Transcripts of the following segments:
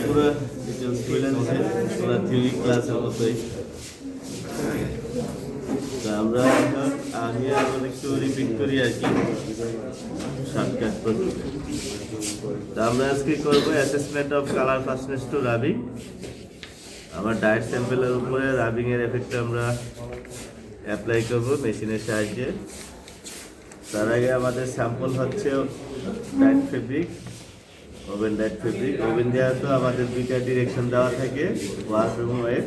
পুরো থিওরি ক্লাসের মতোই আমরা আগে আবার একটু রিপিট করি আর কি শর্টকাট পদ্ধতি। আমরা আজকে করবো assessment of colour fastness two rubbing. আমার ডায়েট স্যাম্পেলের উপরে রাবিং এর এফেক্ট আমরা অ্যাপ্লাই করবো মেশিনের সাহায্যে। তার আগে আমাদের স্যাম্পল হচ্ছে diet fabric, oven diet fabric. Oven দেওয়া তো আমাদের দুইটা ডিরেকশন দেওয়া থাকে, ওয়ার্প এবং ওয়েভ।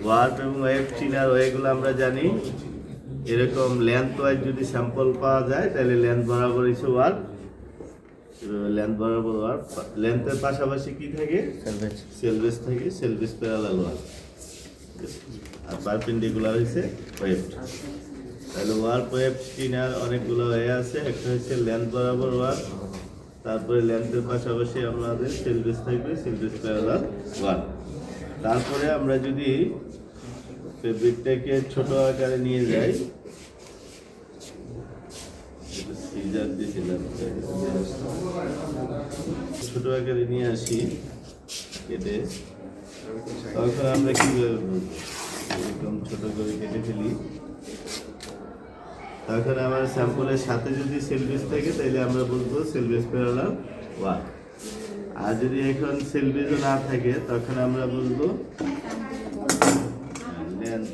ওয়ার্প এবং ওয়েভ চিনার ওয়েগুলো আমরা জানি। এরকম লেন্থ ওয়াইজ যদি স্যাম্পল পাওয়া যায় তাহলে লেন্থ বরাবর হচ্ছে ওয়ার্প, লেন্থ বরাবর ওয়ার্প। লেন্থের পাশাপাশি কি থাকে? সেলভেজ থাকে, সেলভেজ প্যারালাল ওয়ার্প। আর পারপেন্ডিকুলার হচ্ছে ওয়েভ। তাহলে ওয়ার্প ওয়েভ চিনার অনেকগুলো ওয়ে আছে। একটা হচ্ছে লেন্থ বরাবর ওয়ার্প, তারপরে লেন্থের পাশাপাশি আমাদের সেলভেজ থাকবে, সেলভেজ প্যারালাল ওয়ার্প। তারপরে আমরা যদি ফেব্রিকটাকে ছোট আকারে নিয়ে যাই, ছোট আকারে নিয়ে আসি কেটে, তখন আমরা কিভাবে এরকম ছোট করে কেটে ফেলি। তখন আমার স্যাম্পলের সাথে যদি সেলভেজ থাকে তাহলে আমরা বলবো সেলভেজ প্যারালাল ওয়ার্প। আর যদি এখন সেলভেজও না থাকে তখন আমরা বলবো লেন্থ।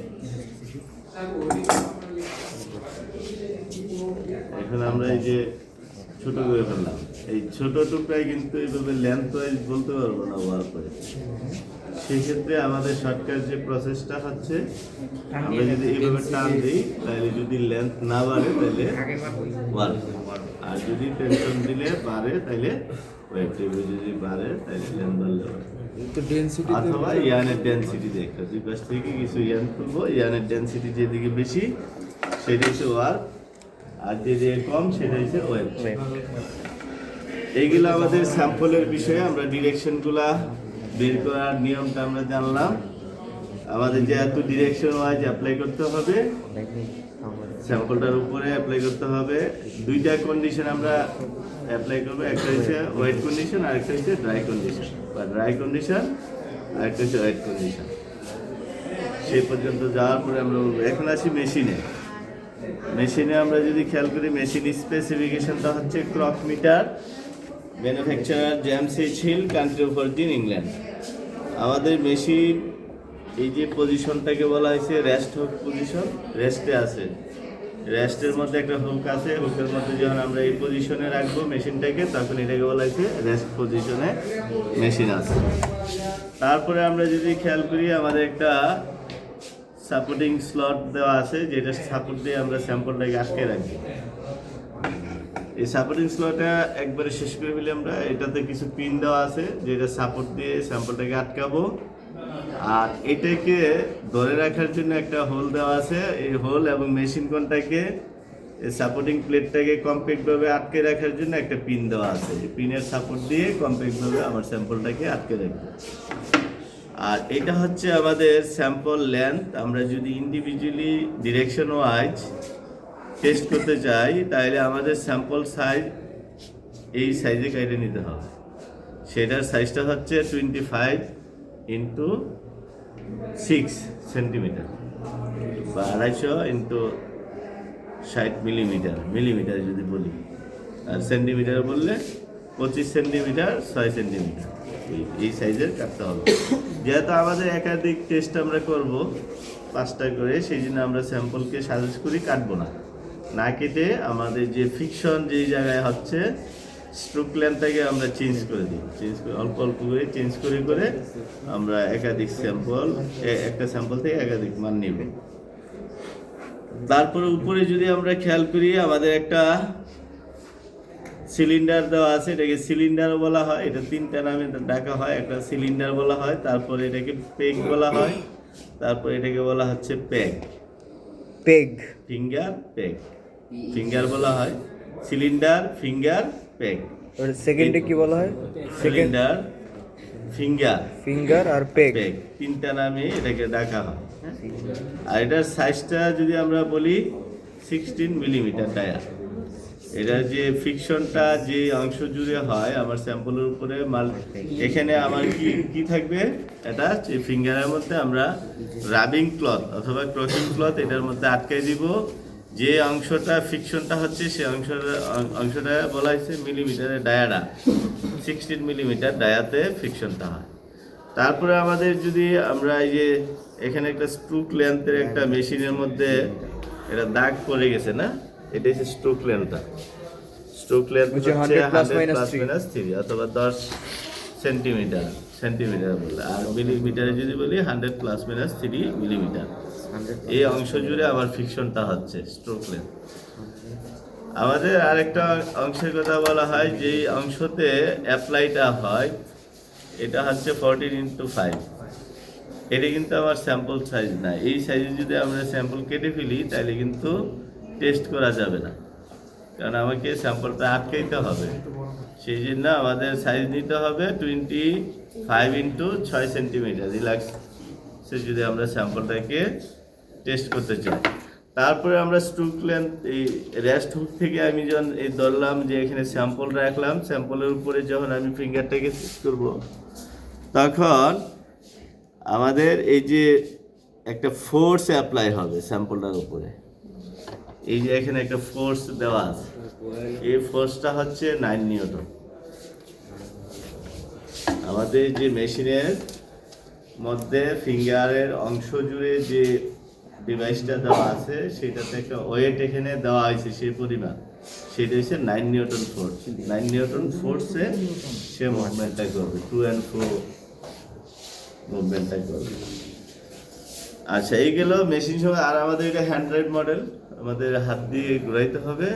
এখন আমরা এই যে ছোট করে ফেললাম, এই ছোট টুকরাই কিন্তু এইভাবে লেন্থ ওয়াইজ বলতে পারবো না ওয়ার্প ওয়াইজ। সেক্ষেত্রে আমাদের শর্টকাট যে প্রসেসটা হচ্ছে, আমরা যদি এইভাবে টান দিই তাহলে যদি লেন্থ না বাড়ে তাহলে ওয়ার্প, আর যদি টেনশন দিলে বাড়ে তাহলে ওয়েভ। যদি বাড়ে তাহলে লেন্থ বাড়লে অথবা ইয়ানের ডেন্সিটি দেখো, দুই পাশ থেকে কিছু ইয়ান তুলবো, ইয়ানের ডেন্সিটি যেদিকে বেশি সেটা হচ্ছে ওয়ার্প, আর যেদিকে কম সেটা হচ্ছে ওয়েভ। এইগুলো আমাদের স্যাম্পলের বিষয়ে আমরা ডিরেকশনগুলা বের করার নিয়মটা আমরা জানলাম। আমাদের যেহেতু ডিরেকশন ওয়াইজ অ্যাপ্লাই করতে হবে, স্যাম্পলটার উপরে অ্যাপ্লাই করতে হবে। দুইটা কন্ডিশন আমরা অ্যাপ্লাই করবো, একটা হচ্ছে ওয়েট কন্ডিশন আর একটা হচ্ছে ড্রাই কন্ডিশন, বা ড্রাই কন্ডিশন আর একটা হচ্ছে ওয়েট কন্ডিশন। সেই পর্যন্ত যাওয়ার পরে আমরা এখন আসি মেশিনে। মেশিনে আমরা যদি খেয়াল করি, মেশিন স্পেসিফিকেশনটা হচ্ছে crockmeter, manufacturer James H Heal, country of origin England. আমাদের মেশিন এই যে পজিশনটাকে বলা হয়েছে রেস্ট হুক পজিশন, রেস্টে আছে। রেস্টের মধ্যে একটা হুক আছে, হুকের মধ্যে যখন আমরা এই পজিশনে রাখবো মেশিনটাকে তখন এটাকে বলা হয়েছে রেস্ট পজিশনে মেশিন আছে। তারপরে আমরা যদি খেয়াল করি, আমাদের একটা সাপোর্টিং স্লট দেওয়া আছে, যেটা সাপোর্ট দিয়ে আমরা স্যাম্পলটাকে আটকে রাখবো। এই সাপোর্টিং স্লটটা একবারে শেষ করে ফেলি আমরা। এটাতে কিছু পিন দেওয়া আছে যেটা সাপোর্ট দিয়ে স্যাম্পলটাকে আটকাবো, আর এটাকে ধরে রাখার জন্য একটা হোল দেওয়া আছে। এই হোল এবং মেশিন কনটাকে, এই সাপোর্টিং প্লেটটাকে কমপ্যাক্টভাবে আটকে রাখার জন্য একটা পিন দেওয়া আছে। এই পিনের সাপোর্ট দিয়ে কমপ্যাক্টভাবে আমার স্যাম্পলটাকে আটকে রাখবো। আর এটা হচ্ছে আমাদের স্যাম্পল লেন্থ। আমরা যদি ইন্ডিভিজুয়ালি ডিরেকশন ওয়াইজ টেস্ট করতে চাই তাহলে আমাদের স্যাম্পল সাইজ এই সাইজে কেটে নিতে হবে। সেটার সাইজটা হচ্ছে 25 ইন্টু 6 সেন্টিমিটার, বা 250 ইন্টু 60 মিলিমিটার, মিলিমিটার যদি বলি। আর সেন্টিমিটার বললে 25 সেন্টিমিটার 6 সেন্টিমিটার, এই সাইজের কাটতে হবে। যেহেতু আমাদের একাধিক টেস্ট আমরা করব 5টা করে, সেই জন্য আমরা স্যাম্পলকে সাজেস্ট করি কাটবো না। না কেটে আমাদের যে ফিকশন যেই জায়গায় হচ্ছে স্ট্রোক লেন্থটাকে আমরা চেঞ্জ করে দিই, চেঞ্জ করে অল্প অল্প করে চেঞ্জ করে করে আমরা একাধিক স্যাম্পল, একটা স্যাম্পল থেকে একাধিক মান নেব। তারপরে উপরে যদি আমরা খেয়াল করি, আমাদের একটা সিলিন্ডার দেওয়া আছে, এটাকে সিলিন্ডারও বলা হয়। এটা 3টা নামে ডাকা হয়। একটা সিলিন্ডার বলা হয়, তারপরে এটাকে পেগ বলা হয়, তারপরে এটাকে বলা হচ্ছে peg, peg, finger, peg. Finger বলা হয় সিলিন্ডার, ফিঙ্গার, পেগ। সেকেন্ডে কি বলা হয়? সিলিন্ডার, ফিঙ্গার, ফিঙ্গার আর পেগ, 3টা নামে এটাকে ডাকা হয়। আর এটার সাইজটা যদি আমরা বলি 16 মিলিমিটার ডায়া, এটা যে ফিকশনটা যে অংশ জুড়ে হয় আমার স্যাম্পলের উপরে মাল, এখানে আমার কি কি থাকবে, এটা ফিঙ্গারের মধ্যে আমরা রাবিং ক্লথ অথবা ক্রকিং ক্লথ এটার মধ্যে আটকে দিব। যে অংশটা ফিকশনটা হচ্ছে সেই অংশটা বলা হয়েছে মিলিমিটারের ডায়াটা, 16 মিলিমিটার ডায়াতে ফিকশনটা হয়। তারপরে আমাদের যদি আমরা এই যে এখানে একটা স্ট্রোক লেন্থের একটা মেশিনের মধ্যে এটা দাগ পড়ে গেছে না, এটা হচ্ছে স্ট্রোক লেন্থটা। স্ট্রোক লেন্থ হচ্ছে 100 প্লাস মাইনাস 3 অথবা 10 সেন্টিমিটার বলে, আর মিলিমিটারে যদি বলি 100 প্লাস মাইনাস 3 মিলিমিটার। এই অংশ জুড়ে আমার ফিকশনটা হচ্ছে স্ট্রোক লেন্থ। আমাদের আরেকটা অংশের কথা বলা হয় যেই অংশতে অ্যাপ্লাইটা হয়, এটা হচ্ছে 14x5। এটা কিন্তু আমার স্যাম্পল সাইজ না। এই সাইজে যদি আমরা স্যাম্পল কেটে ফেলি তাহলে কিন্তু টেস্ট করা যাবে না, কারণ আমাকে স্যাম্পলটা আটকাইতে হবে। সেই জন্য আমাদের সাইজ নিতে হবে 25x6 সেন্টিমিটার রিল্যাক্স, সে যদি আমরা স্যাম্পলটাকে টেস্ট করতে চাই। তারপরে আমরা স্ট্রোক লেন্থ এই রেস্ট হুক থেকে আমি যখন এই ধরলাম যে এখানে স্যাম্পল রাখলাম, স্যাম্পলের উপরে যখন আমি ফিঙ্গারটাকে সেট করব, তখন আমাদের এই যে একটা ফোর্স অ্যাপ্লাই হবে স্যাম্পলটার উপরে। এই যে এখানে একটা ফোর্স দেওয়া আছে, এই ফোর্সটা হচ্ছে 9 নিউটন। আমাদের যে মেশিনের মধ্যে ফিঙ্গারের অংশ জুড়ে যে ডিভাইসটা দেওয়া আছে সেটাতে একটা ওয়েট এখানে দেওয়া হয়েছে সেই পরিমাণ, সেটা হচ্ছে 9 নিউটন ফোর্স। 9 নিউটন ফোর্সে সে মুভমেন্টটা করবে, টু অ্যান্ড ফ্রো মুভমেন্টটা করবে। আচ্ছা, এই গেল মেশিন সঙ্গে। আর আমাদের এটা হ্যান্ডরাইড মডেল, আমাদের হাত দিয়ে ঘুরাইতে হবে।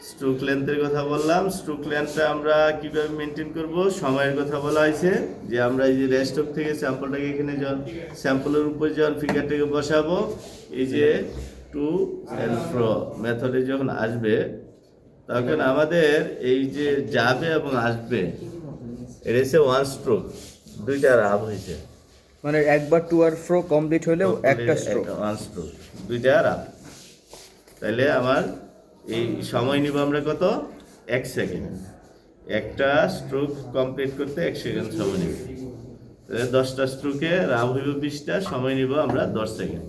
স্ট্রোক লেন্থের কথা বললাম। স্ট্রোক লেন্থটা আমরা কীভাবে মেনটেন করব, সময়ের কথা বলা হয়েছে যে আমরা এই যে রেস্টক থেকে স্যাম্পলটাকে এখানে যখন স্যাম্পলের উপর যখন ফিঙ্গারটাকে বসাবো, এই যে টু অ্যান্ড ফ্রো মেথডে যখন আসবে, তখন আমাদের এই যে যাবে এবং আসবে, এটা হচ্ছে 1 স্ট্রোক, 2টা রাব হয়েছে। মানে একবার টু আর ফ্রো কমপ্লিট হলেও একটা স্ট্রোক, 1 স্ট্রোক, 2টা রাব। তাহলে আমার এই সময় নিব আমরা কত, 1 সেকেন্ড। একটা স্ট্রোক কমপ্লিট করতে 1 সেকেন্ড সময় নিব। তাহলে 10টা স্ট্রোকে রাব হইব 20টা, সময় নিব আমরা 10 সেকেন্ড।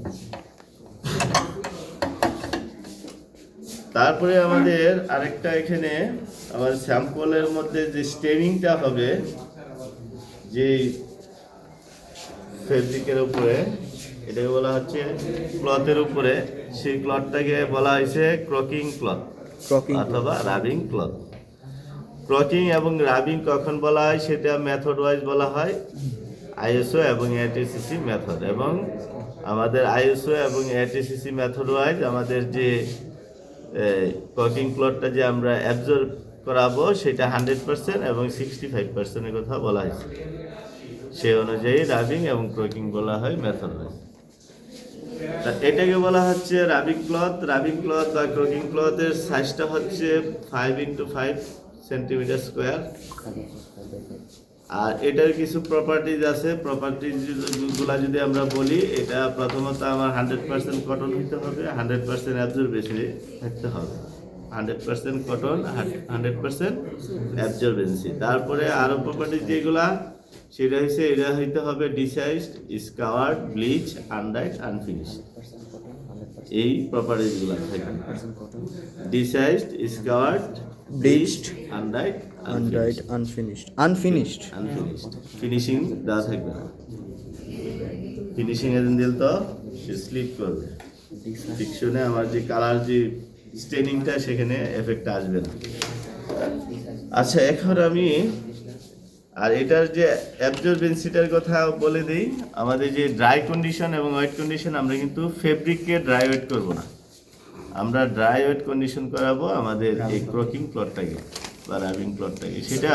তারপরে আমাদের আরেকটা এখানে আমার স্যাম্পলের মধ্যে যে স্টেনিংটা হবে, যে ফেব্রিকের উপরে, এটাকে বলা হচ্ছে ক্লথের উপরে, সেই ক্লথটাকে বলা হয়েছে ক্রকিং ক্লথ অথবা রাবিং ক্লথ। ক্রকিং এবং রাবিং কখন বলা হয় সেটা মেথড ওয়াইজ বলা হয়, আইএসও এবং এটিসিসি মেথড। এবং আমাদের আইএসও এবং এটিসিসি মেথড ওয়াইজ আমাদের যে ক্রকিং ক্লথটা যে আমরা অ্যাবজর্ব করাবো সেটা 100% এবং 65%-এর কথা বলা হয়েছে। সেই অনুযায়ী রাবিং এবং ক্রকিং বলা হয় মেথড ওয়াইজ। এটাকে বলা হচ্ছে রাবিং ক্লথ। রাবিং ক্লথ বা ক্রকিং ক্লথের সাইজটা হচ্ছে 5x5 সেন্টিমিটার স্কোয়ার। আর এটার কিছু প্রপার্টিজ আছে। প্রপার্টিজগুলো যদি আমরা বলি, এটা প্রথমত আমার 100% কটন হতে হবে, 100% অ্যাবজর্বেন্সি থাকতে হবে। 100% কটন, 100% অ্যাবজর্বেন্সি। তারপরে আরও প্রপার্টিজ যেগুলা, সেটা হচ্ছে এটা হইতে হবে ডিসাইজড, স্কাওয়ার্ড, ব্লিচ, আনডাইড, আনফিনিশড। এই প্রপার্টিজগুলো থাকবে, ডিসাইজড, স্কাওয়ার্ড, ব্লিচড, আনডাইড, আনফিনিশড। ফিনিশিং দেওয়া থাকবে না। ফিনিশিং এর দিল তো স্লিপ করবে, ফিকশনে আমার যে কালার যে স্টেনিংটা সেখানে এফেক্ট আসবে না। আচ্ছা, এখন আমি আর এটার যে অ্যাবজর্বেন্সিটার কথা বলে দিই। আমাদের যে ড্রাই কন্ডিশন এবং ওয়েট কন্ডিশন, আমরা কিন্তু ফেব্রিককে ড্রাই ওয়েট করব না, আমরা ড্রাই ওয়েট কন্ডিশন করাবো আমাদের এই ক্রকিং ক্লথটাকে বা রাবিং ক্লথটাকে। সেটা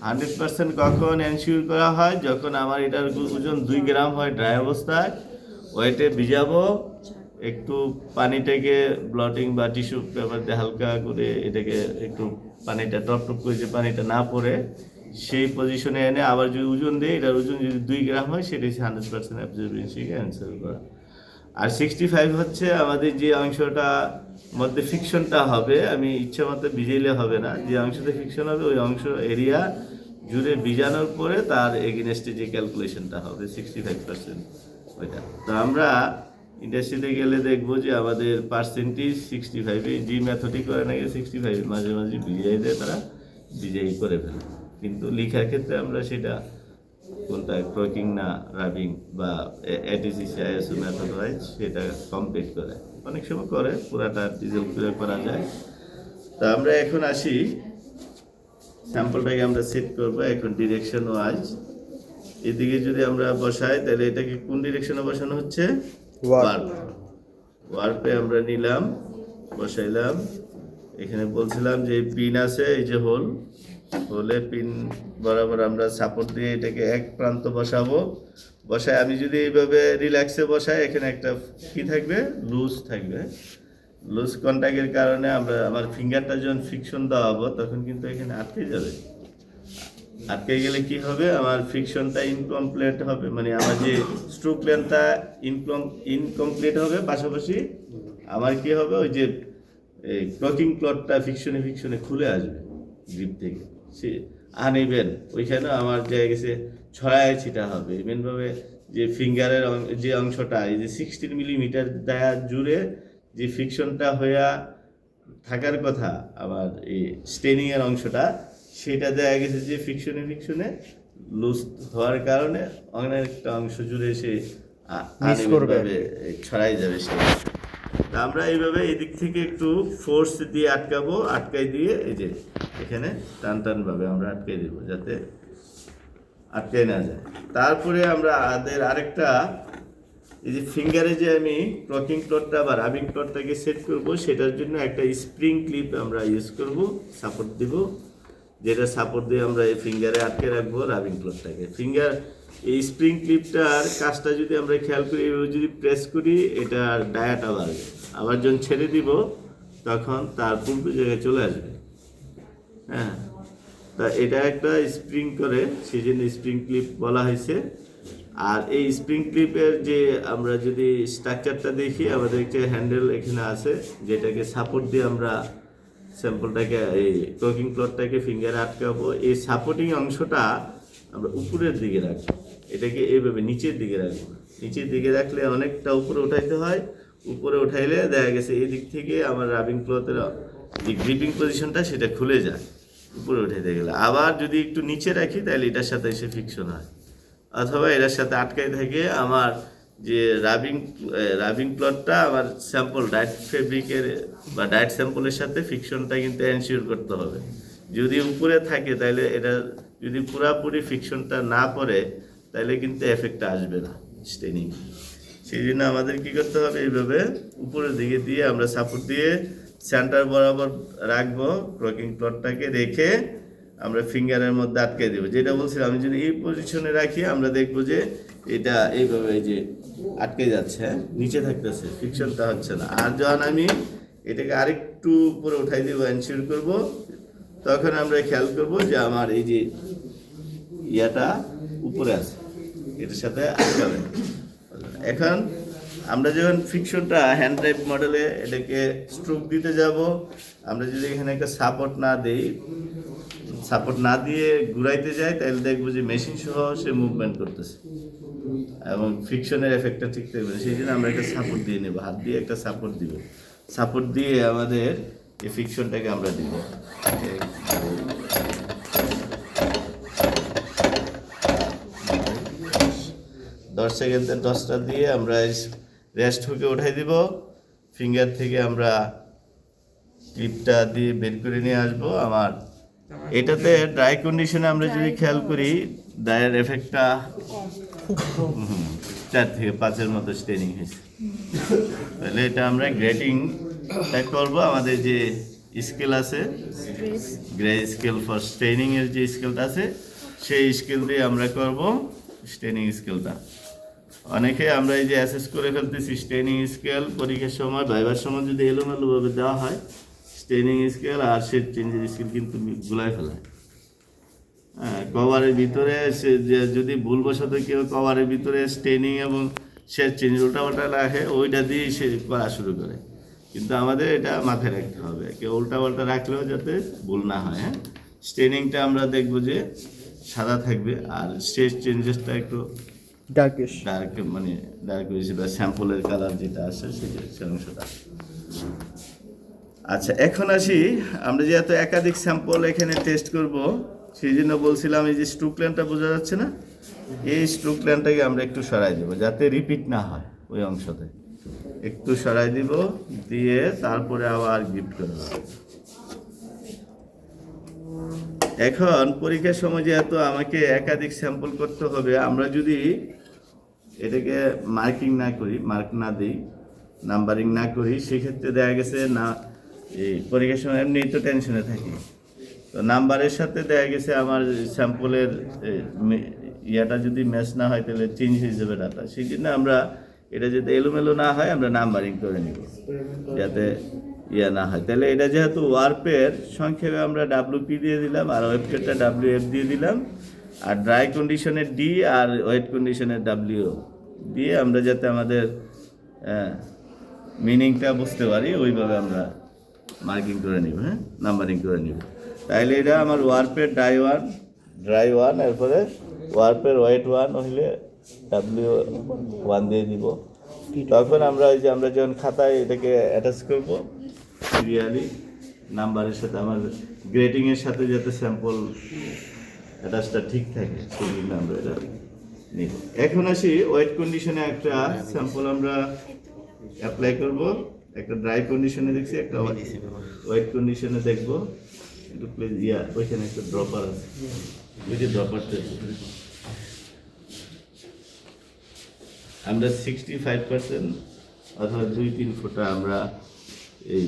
100% কখন এনশিওর করা হয়, যখন আমার এটার ওজন 2 গ্রাম হয় ড্রাই অবস্থায়, ওয়েটে ভিজাবো, একটু পানিটাকে ব্লটিং বা টিস্যু পেপার দিয়ে হালকা করে এটাকে একটু পানিটা টপ করে, যে পানিটা না পড়ে সেই পজিশনে এনে আবার যদি ওজন দেয়, এটার ওজন যদি 2 গ্রাম হয়, সেটা হচ্ছে 100% অ্যাবজর্বেন্সিকে অ্যান্সার করা। আর 65 হচ্ছে আমাদের যে অংশটা মধ্যে ফিকশনটা হবে, আমি ইচ্ছা মতো ভিজাইলে হবে না, যে অংশতে ফিকশন হবে ওই অংশ এরিয়া জুড়ে ভিজানোর পরে তার এগেনস্টে যে ক্যালকুলেশনটা হবে 65% ওইটা। তো আমরা ইন্ডাস্ট্রিতে গেলে দেখবো যে আমাদের পার্সেন্টেজ 65, জি মেথডই করে নাকি 65 মাঝে মাঝে ভিজাই দেয়, তারা ভিজাই করে ফেলে, কিন্তু লেখার ক্ষেত্রে আমরা সেটা কোনটা ক্রকিং না রাবিং বা এটিসি আইএসও মেথড ওয়াইজ সেটা কমপ্লিট করে, অনেক সময় করে পুরাটা ডিজেল করে করা যায়। তা আমরা এখন আসি স্যাম্পলটাকে আমরা সেট করব এখন ডিরেকশন ওয়াইজ। এদিকে যদি আমরা বসাই তাহলে এটাকে কোন ডিরেকশনে বসানো হচ্ছে, ওয়ার্প। ওয়ার্পে আমরা নিলাম, বসাইলাম, এখানে বলছিলাম যে পিন আছে, এই যে হোল, হোলে পিন বরাবর আমরা সাপোর্ট দিয়ে এটাকে এক প্রান্ত বসাবো। বসায় আমি যদি এইভাবে রিল্যাক্সে বসাই, এখানে একটা কি থাকবে, লুজ থাকবে। লুজ কন্ট্যাক্টের কারণে আমার ফিঙ্গারটা যখন ফিকশন দেওয়া হবো তখন কিন্তু এখানে আটকে যাবে। আটকে গেলে কি হবে, আমার ফিকশনটা ইনকমপ্লিট হবে, মানে আমার যে স্ট্রোক লেন্থটা ইনকমপ্লিট হবে, পাশাপাশি আমার কি হবে, ওই যে এই ক্রকিং ক্লটটা ফিকশনে খুলে আসবে গ্রিপ থেকে, সে আনইভেন ওইখানে আমার জায়গা গেছে ছড়ায় ছিটা হবে। ইভেনভাবে যে ফিঙ্গারের যে অংশটা এই যে 16 মিলিমিটার দায়া জুড়ে যে ফিকশনটা হইয়া থাকার কথা আমার এই স্টেনিংয়ের অংশটা, সেটা দেখা গেছে যে ফিকশনে লুজ হওয়ার কারণে অনেকটা অংশ জুড়ে সে ছড়াই যাবে সে। তা আমরা এইভাবে এদিক থেকে একটু ফোর্স দিয়ে আটকাবো, আটকাই দিয়ে এই যে এখানে টান ভাবে আমরা আটকাই দেবো যাতে আটকাই না যায়। তারপরে আমরা আরেকটা এই যে ফিঙ্গারে যে আমি ক্রকিং ক্লটটা বা রাবিং ক্লটটাকে সেট করব, সেটার জন্য একটা স্প্রিং ক্লিপ আমরা ইউজ করব, সাপোর্ট দিব, যেটা সাপোর্ট দিয়ে আমরা এই ফিঙ্গারে আটকে রাখবো রাবিং ক্লটটাকে। ফিঙ্গার এই স্প্রিং ক্লিপটার কাজটা যদি আমরা খেয়াল করি, যদি প্রেস করি এটার ডায়াটা বাড়বে, আবার যখন ছেড়ে দিব তখন তার পূর্ব জায়গায় চলে আসবে। হ্যাঁ, তা এটা একটা স্প্রিং করে, সেই জন্য স্প্রিং ক্লিপ বলা হয়েছে। আর এই স্প্রিং ক্লিপের যে আমরা যদি স্ট্রাকচারটা দেখি, আমাদের একটা হ্যান্ডেল এখানে আছে, যেটাকে সাপোর্ট দিয়ে আমরা স্যাম্পলটাকে এই ক্রকিং ক্লটটাকে ফিঙ্গারে আটকাবো। এই সাপোর্টিং অংশটা আমরা উপরের দিকে রাখবো, এটাকে এইভাবে নিচের দিকে রাখবো। নিচের দিকে রাখলে অনেকটা উপরে উঠাইতে হয়, উপরে উঠাইলে দেখা গেছে এই দিক থেকে আমার রাবিং ক্লথের যে গ্রিপিং পজিশনটা সেটা খুলে যায় উপরে উঠাইতে গেলে। আবার যদি একটু নিচে রাখি তাহলে এটার সাথে এসে ফিকশন হয়, অথবা এটার সাথে আটকাই থাকে আমার যে রাবিং প্লটটা আমার স্যাম্পল ডায়েট ফেব্রিকের বা ডায়েট স্যাম্পলের সাথে ফিকশনটা কিন্তু এনশিওর করতে হবে। যদি উপরে থাকে তাহলে এটা যদি পুরাপুরি ফিকশনটা না পড়ে তাহলে কিন্তু এফেক্টটা আসবে না স্টেনিং। সেই জন্য আমাদের কী করতে হবে, এইভাবে উপরের দিকে দিয়ে আমরা সাপোর্ট দিয়ে সেন্টার বরাবর রাখবো, ক্রকিং প্লটটাকে রেখে আমরা ফিঙ্গারের মধ্যে আটকে দেবো। যেটা বলছিলাম, আমি যদি এই পজিশনে রাখি আমরা দেখবো যে এটা এইভাবে এই যে আটকে যাচ্ছে, হ্যাঁ, নিচে থাকতেছে, ফিকশনটা হচ্ছে না। আর যখন আমি এটাকে আরেকটু উপরে উঠাই দেবো, এনশিওর করব, তখন আমরা খেয়াল করব যে আমার এই যে ইয়াটা উপরে আছে, এটার সাথে আটকাবে। এখন আমরা যখন ফিকশনটা হ্যান্ড ড্রাইভ মডেলে এটাকে স্ট্রোক দিতে যাব, আমরা যদি এখানে একটা সাপোর্ট না দিয়ে ঘুরাইতে যাই, তাহলে দেখবো যে মেশিন সহ সে মুভমেন্ট করতেছে এবং ফিকশনের এফেক্টটা ঠিক থাকবে। সেই জন্য আমরা একটা সাপোর্ট দিয়ে নেব, হাত দিয়ে একটা সাপোর্ট দিব, সাপোর্ট দিয়ে আমাদের এই ফিকশনটাকে আমরা দিব। 10 সেকেন্ডের 10টা দিয়ে আমরা রেস্ট হুকে উঠাই দিব। ফিঙ্গার থেকে আমরা ক্লিপটা দিয়ে বের করে নিয়ে আসবো। আমার এটাতে ড্রাই কন্ডিশনে আমরা যদি খেয়াল করি, ড্রাইয়ের এফেক্টটা 4 থেকে 5-এর মতো স্টেনিং হয়েছে। তাহলে এটা আমরা গ্রেটিংটা করবো। আমাদের যে স্কেল আছে, গ্রে স্কেল ফর স্টেনিংয়ের যে স্কেলটা আছে, সেই স্কেল দিয়ে আমরা করব স্টেনিং স্কেলটা। অনেকে আমরা এই যে অ্যাসেস করে ফেলতেছি স্টেনিং স্কেল, পরীক্ষার সময় ভাইবার সময় যদি এলোমেলোভাবে দেওয়া হয় স্টেনিং স্কেল আর শেড চেঞ্জের স্কেল কিন্তু গুলাই ফেলায়। হ্যাঁ, কভারের ভিতরে যদি ভুলবশত কেউ কভারের ভিতরে স্টেনিং এবং সে চেঞ্জ উল্টাপাল্টা রাখে, ওইটা দিয়েই সে করা শুরু করে। কিন্তু আমাদের এটা মাথায় রাখতে হবে, কেউ উল্টাপাল্টা রাখলেও যাতে ভুল না হয়। হ্যাঁ, স্টেনিংটা আমরা দেখবো যে সাদা থাকবে, আর স্টেজ চেঞ্জেসটা একটু ডার্কিশ। ডার্ক, মানে ডার্ক হয়েছে বা স্যাম্পলের কালার যেটা আসে সেটা সে অংশটা। আচ্ছা, এখন আসি, আমরা যেহেতু একাধিক স্যাম্পল এখানে টেস্ট করব, সেই জন্য বলছিলাম এই যে স্ট্রোক লাইনটা বোঝা যাচ্ছে না, এই স্ট্রোক লাইনটাকে আমরা একটু সরাই দেবো যাতে রিপিট না হয় ওই অংশতে। একটু সরাই দিব, দিয়ে তারপরে আবার গিফট করব। এখন পরীক্ষার সময় যেহেতু আমাকে একাধিক স্যাম্পল করতে হবে, আমরা যদি এটাকে মার্কিং না করি, মার্ক না দিই, নাম্বারিং না করি, সেক্ষেত্রে দেখা গেছে না এই পরীক্ষার সময় এমনি তো টেনশনে থাকি, তো নাম্বারের সাথে দেখা গেছে আমার স্যাম্পলের ইয়াটা যদি ম্যাচ না হয় তাহলে চেঞ্জ হয়ে যাবে ডাটা। সেই জন্য আমরা এটা যাতে এলোমেলো না হয় আমরা নাম্বারিং করে নিব যাতে ইয়া না হয়। তাহলে এটা যেহেতু ওয়ার্পের সংক্ষেপে আমরা WP দিয়ে দিলাম, আর ওয়েবপেরটা WF দিয়ে দিলাম, আর ড্রাই কন্ডিশনের D আর ওয়েট কন্ডিশনের W দিয়ে আমরা যাতে আমাদের মিনিংটা বুঝতে পারি ওইভাবে আমরা মার্কিং করে নিব, হ্যাঁ, নাম্বারিং করে নিব। তাইলে এটা আমার ওয়ার্পের ড্রাই ওয়ান, এরপরে ওয়ার্পের ওয়েট 1 হইলে W1 দিয়ে দিব। তখন আমরা ওই যে আমরা যখন খাতায় এটাকে অ্যাটাচ করব সিরিয়ালি নাম্বারের সাথে, আমার গ্রেডিংয়ের সাথে যাতে স্যাম্পল অ্যাটাচটা ঠিক থাকে সেই জন্য আমরা এটা নিব। এখন আসি ওয়েট কন্ডিশনে একটা স্যাম্পল আমরা অ্যাপ্লাই করব। একটা ড্রাই কন্ডিশনে দেখছি, একটা ওয়েট কন্ডিশনে দেখব। একটু প্লিজ ওইখানে একটা ড্রপার আছে, ওই যে ড্রপারটা আমরা 65% অথবা 2-3 ফোঁটা আমরা এই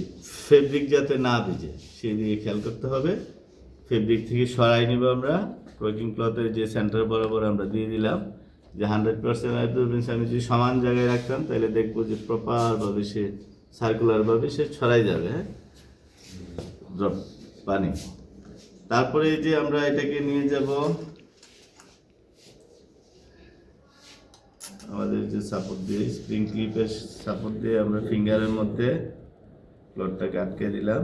ফেব্রিক যাতে না ভিজে সেই দিকে খেয়াল করতে হবে। ফেব্রিক থেকে সরাই নিব আমরা, ওয়ার্কিং ক্লথের যে সেন্টার বরাবর আমরা দিয়ে দিলাম যে 100% অ্যাবজর্বেন্স। আমি যদি সমান জায়গায় রাখতাম তাহলে দেখবো যে প্রপারভাবে সে সার্কুলারভাবে সে ছড়াই যাবে, হ্যাঁ, ড্রপ পানি। তারপরে এই যে আমরা এটাকে নিয়ে যাব আমাদের যে সাপোর্ট দিয়ে, স্প্রিং ক্লিপের সাপোর্ট দিয়ে আমরা ফিঙ্গারের মধ্যে ক্লথটাকে আটকে দিলাম।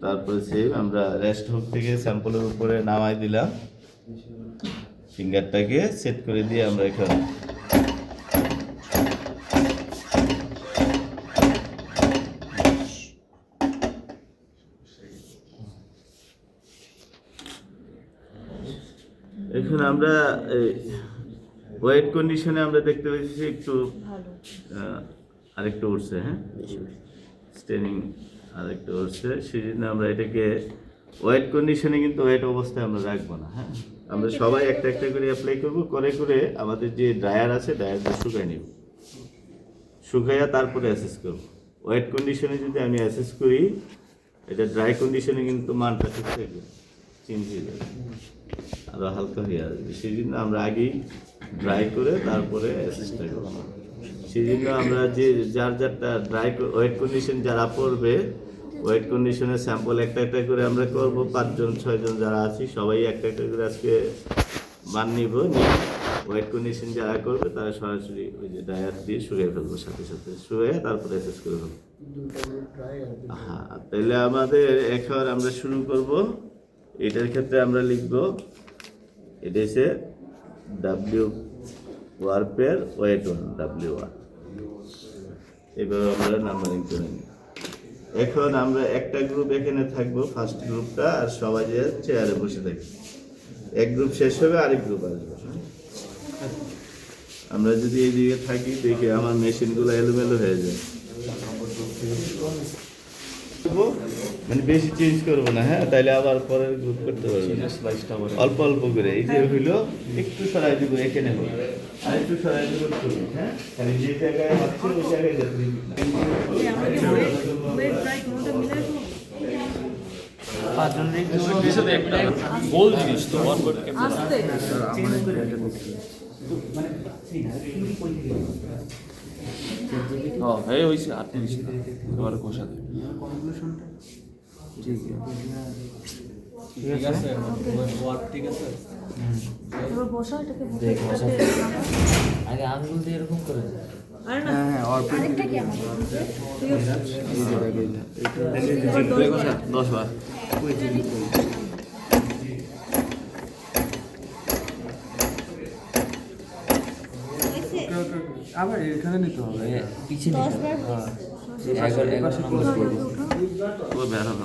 তারপরে সেম আমরা রেস্ট হুক থেকে স্যাম্পলের উপরে নামাই দিলাম, ফিঙ্গারটাকে সেট করে দিয়ে আমরা এখানে আমরা ওয়েট কন্ডিশনে আমরা দেখতে পাচ্ছি একটু আরেকটু উঠছে, হ্যাঁ, স্টেনিং আরেকটু উঠছে। সেই জন্য আমরা এটাকে ওয়েট কন্ডিশনে কিন্তু ওয়েট অবস্থায় আমরা রাখবো না, হ্যাঁ, আমরা সবাই একটা একটা করে অ্যাপ্লাই করবো, করে করে আমাদের যে ড্রায়ার আছে ড্রায়ারটা শুকাই নিব, শুকাইয়া তারপরে অ্যাসেস করব। ওয়েট কন্ডিশনে যদি আমি অ্যাসেস করি, এটা ড্রাই কন্ডিশনে কিন্তু মানটা ঠিক থাকবে, চেঞ্জ হয়ে যাবে, আরও হালকা হয়ে আসবে। সেই জন্য আমরা আগেই ড্রাই করে তারপরে অ্যাসেসটা করবো। সেই জন্য আমরা যে যারটা ড্রাই ওয়েট কন্ডিশন যারা পড়বে, ওয়েট কন্ডিশনের স্যাম্পল একটা একটা করে আমরা করবো, 5-6 জন যারা আছি সবাই একটা একটা করে আজকে মান নিব, নিয়ে ওয়েট কন্ডিশন যারা করবে তারা সরাসরি ওই যে ড্রায়ার দিয়ে শুকিয়ে ফেলবো, সাথে সাথে শুয়ে তারপরে অ্যাসেস করে ফেলবো। হ্যাঁ, তাহলে আমাদের এখন আমরা শুরু করব। এটার ক্ষেত্রে আমরা লিখব, এটা হচ্ছে W ওয়ার্পের ওয়েট 1 W1, এভাবে আমরা নাম্বারিং করে নিই। এখন আমরা একটা গ্রুপ এখানে থাকবো, ফার্স্ট গ্রুপটা, আর সবাই যে চেয়ারে বসে থাকবে। এক গ্রুপ শেষ হবে আরেক গ্রুপ আসবে। আমরা যদি এইদিকে থাকি দেখি আমার মেশিনগুলো এলোমেলো হয়ে যায়, মানে বেশি চেঞ্জ করবো না, হ্যাঁ, তাইলে আবার পরে গ্রুপ করতে পারবো অল্প অল্প করে। এই যে হইলো একটু সরাই দিব, এখানে হলো আর একটু সরাই দিব, হ্যাঁ, খালি যে জায়গায় হচ্ছে ওই জায়গায় যাতে গোল জিনিস তো হ্যাঁ হয়েছে 38 এবারে কষা দেবে। ঠিক আছে এবার বসা এটাকে দেখ, বসা। এটাতে আগে আঙ্গুল দিয়ে এরকম করে আরে না হ্যাঁ অর্পিত আরেকটা কি আমার ঠিক আছে ব্রেক বসা 10 বার আবার এখানে নিতে হবে পিছিয়ে নিতে হবে। 11 নম্বর দিয়ে দিস। ও বের হবে